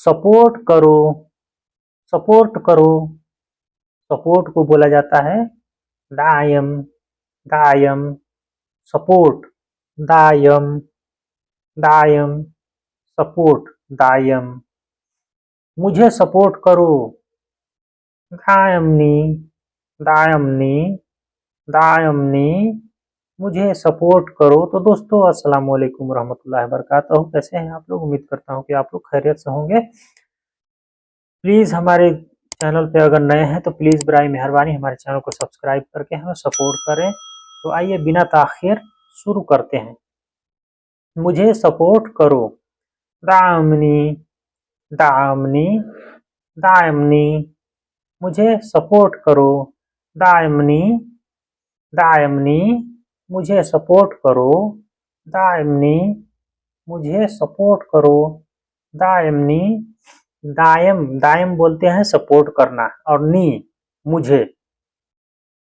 Support करो, support करो। Support को बोला जाता है दायम, दायम। सपोर्ट, दायम, दायम। सपोर्ट, दायम। मुझे सपोर्ट करो, दायमनी, दायमनी, दायमनी। मुझे सपोर्ट करो। तो दोस्तों अस्सलाम वालेकुम रहमतुल्लाहि वबरकातुहू। कैसे हैं आप लोग? उम्मीद करता हूँ कि आप लोग खैरियत से होंगे। प्लीज़ हमारे चैनल पे अगर नए हैं तो प्लीज़ बराए मेहरबानी हमारे चैनल को सब्सक्राइब करके हमें सपोर्ट करें। तो आइए बिना ताख़ीर शुरू करते हैं। मुझे सपोर्ट करो, दामनी, दामनी, दायमनी। मुझे सपोर्ट करो, दायमनी, दायमनी। मुझे सपोर्ट करो, दायमनी। मुझे सपोर्ट करो, दायमनी। दायम, दायम बोलते हैं सपोर्ट करना, और नी मुझे,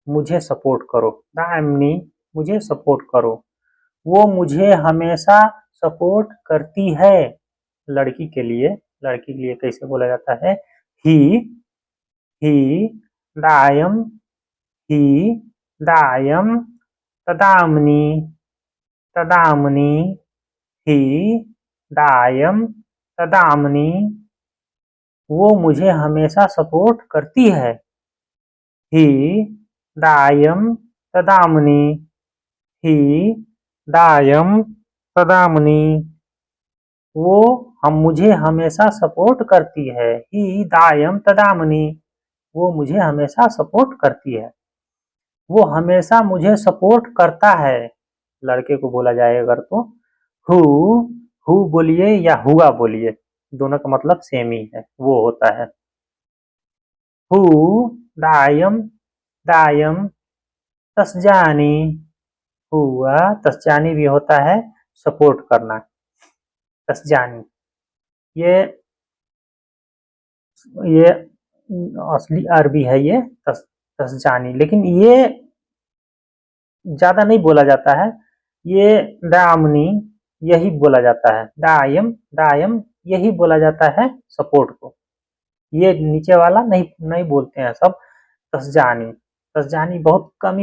मुझे सपोर्ट करो। दायमनी, मुझे सपोर्ट करो। वो मुझे हमेशा सपोर्ट करती है। लड़की के लिए, लड़की के लिए कैसे बोला जाता है? ही, दायम, ही, दायम, तदामनी, तदामनी। ही, दायम, तदामनी। वो मुझे हमेशा सपोर्ट करती है। ही, दायम, तदामनी। ही, दायम, तदामनी। वो मुझे हमेशा सपोर्ट करती है। ही, दायम, तदामनी। वो मुझे हमेशा सपोर्ट करती है। वो हमेशा मुझे सपोर्ट करता है। लड़के को बोला जाए अगर तो हु, हु बोलिए या हुआ बोलिए, दोनों का मतलब सेम ही है, वो होता है। हु, दायम, दायम, तस्जानी। हुआ, तस्जानी भी होता है सपोर्ट करना, तस्जानी। ये असली अरबी है ये तस्जानी, लेकिन ये ज्यादा नहीं बोला जाता है। ये दामनी यही बोला जाता है, दायम, दायम यही बोला जाता है सपोर्ट को। ये नीचे वाला नहीं नहीं बोलते हैं सब। तस्जानी, तस्जानी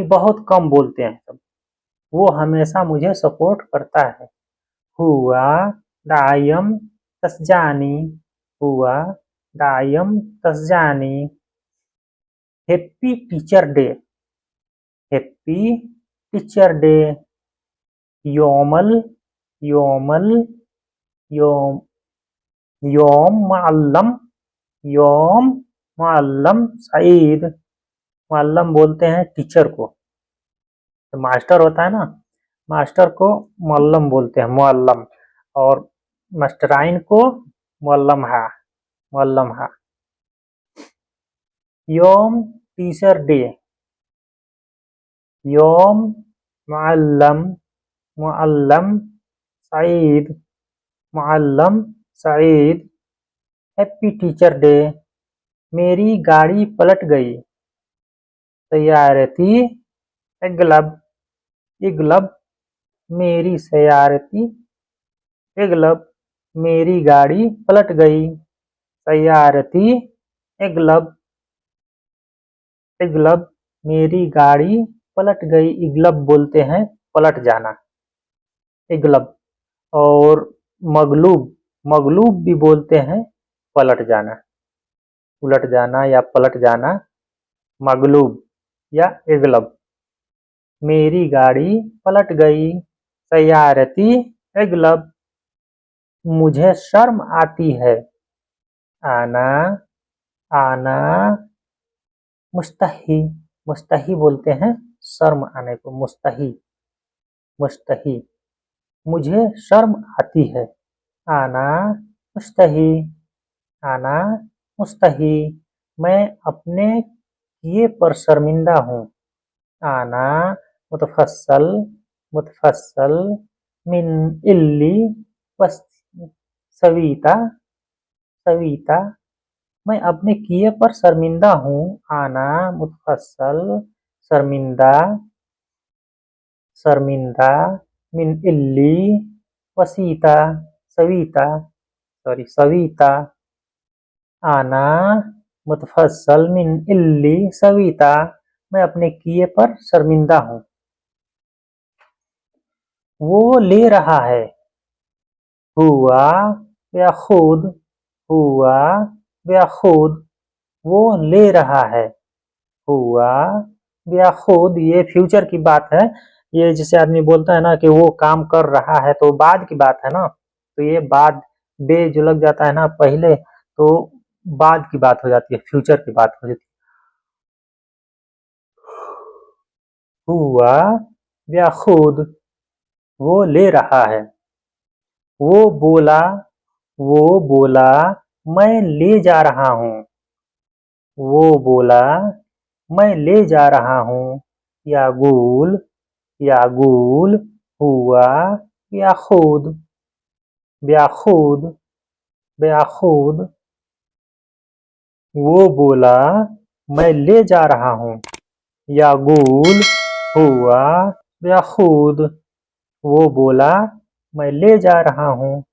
बहुत कम बोलते हैं सब। वो हमेशा मुझे सपोर्ट करता है। हुआ, दायम, तस्जानी। हुआ, दायम, तस्जानी। Happy teacher day, happy teacher day. योमल, योमल, योम, योम मुअल्लम, योम मुअल्लम सईद। मुअल्लम बोलते हैं टीचर को, तो मास्टर होता है ना, मास्टर को मुअल्लम बोलते हैं, मुअल्लम। और मास्टराइन को मुअल्लमहा, मुअल्लमहा। योम टीचर डे, योम मुअल्लम, मुअल्लम सईद, मुअल्लम सईद। Happy teacher day. मेरी गाड़ी पलट गई, सैयारती इगलब, इगलब। मेरी सैयारती इगलब, मेरी गाड़ी पलट गई, सैयारती इगलब, इगलब। मेरी गाड़ी पलट गई। इगलब बोलते हैं पलट जाना, इगलब। और मगलूब, मगलूब भी बोलते हैं पलट जाना, उलट जाना या पलट जाना, मगलूब या इगलब। मेरी गाड़ी पलट गई, सैयारती इगलब। मुझे शर्म आती है, आना, आना। मुस्तही, मुस्तही बोलते हैं शर्म आने को, मुस्तही, मुस्तही। मुझे शर्म आती है, आना मुस्तही, आना मुस्तही। मैं अपने किए पर शर्मिंदा हूँ, आना मुतफस्सल, मुतफस्सल। मिन इल्ली वस सवीता, सवीता। मैं अपने किए पर शर्मिंदा हूँ, आना मुतफस्सल, शर्मिंदा, शर्मिंदा। मिन इल्ली वसीता, सवीता, सॉरी सविता, आना मुतफस्सल मिन इल्ली सविता, मैं अपने किए पर शर्मिंदा हूँ। वो ले रहा है, हुआ या खुद, हुआ या खुद, वो ले रहा है, हुआ या खुद। ये फ्यूचर की बात है। ये जैसे आदमी बोलता है ना कि वो काम कर रहा है, तो बाद की बात है ना, तो ये बाद बे जो लग जाता है ना पहले, तो बाद की बात हो जाती है, फ्यूचर की बात हो जाती है। हुआ या खुद, वो ले रहा है। वो बोला, वो बोला, मैं ले जा रहा हूँ। वो बोला, मैं ले जा रहा हूँ। यागूल, यागूल, हुआ या खुद, ब्याखुद, ब्याखुद। वो बोला, मैं ले जा रहा हूँ। यागूल, हुआ या खुद, वो बोला, मैं ले जा रहा हूँ।